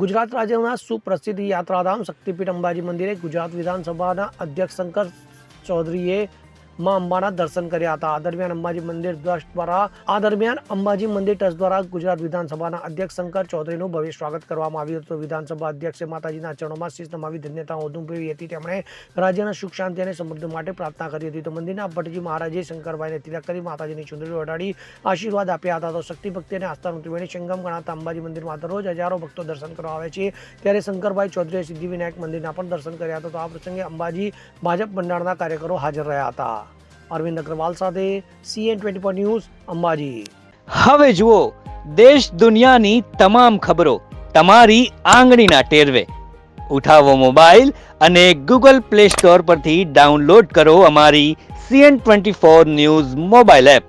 ગુજરાત રાજ્યના સુપ્રસિદ્ધ યાત્રાધામ શક્તિપીઠ અંબાજી મંદિરે ગુજરાત વિધાનસભાના અધ્યક્ષ શંકર ચૌધરીએ માં અંબાના દર્શન કર્યા હતા. આ દરમિયાન અંબાજી મંદિર ટ્રસ્ટ દ્વારા ગુજરાત વિધાનસભાના અધ્યક્ષ શંકર ચૌધરીનું ભવ્ય સ્વાગત કરવામાં આવ્યું હતું. વિધાનસભા અધ્યક્ષે માતાજીના ચરણોમાં શીશ નમાવી ધન્યતા અનુભવી હતી. તેમણે રાજ્યના સુખ શાંતિ અને સમૃદ્ધિ માટે પ્રાર્થના કરી હતી. તો મંદિરના ભટ્ટજી મહારાજે શંકરભાઈને તિલક કરી માતાજીની ચુંદડી ઓઢાડી આશીર્વાદ આપ્યા હતા. તો શક્તિ ભક્તિ અને આસ્થાનું ત્રિવેણી સંગમ ગણાતા અંબાજી મંદિરમાં દરરોજ હજારો ભક્તો દર્શન કરવા આવે છે. ત્યારે શંકરભાઈ ચૌધરીએ સિદ્ધિવિનાયક મંદિરના પણ દર્શન કર્યા હતા. તો આ પ્રસંગે અંબાજી ભાજપ મંડળના કાર્યકરો હાજર રહ્યા હતા. અરવિંદ અગ્રવાલ સાથે CN24 ન્યૂઝ અંબાજી. હવે જુઓ દેશ દુનિયાની તમામ ખબરો તમારી આંગળીના ટેરવે. ઉઠાવો મોબાઈલ અને Google Play Store પરથી ડાઉનલોડ કરો અમારી CN24 ન્યૂઝ મોબાઈલ એપ.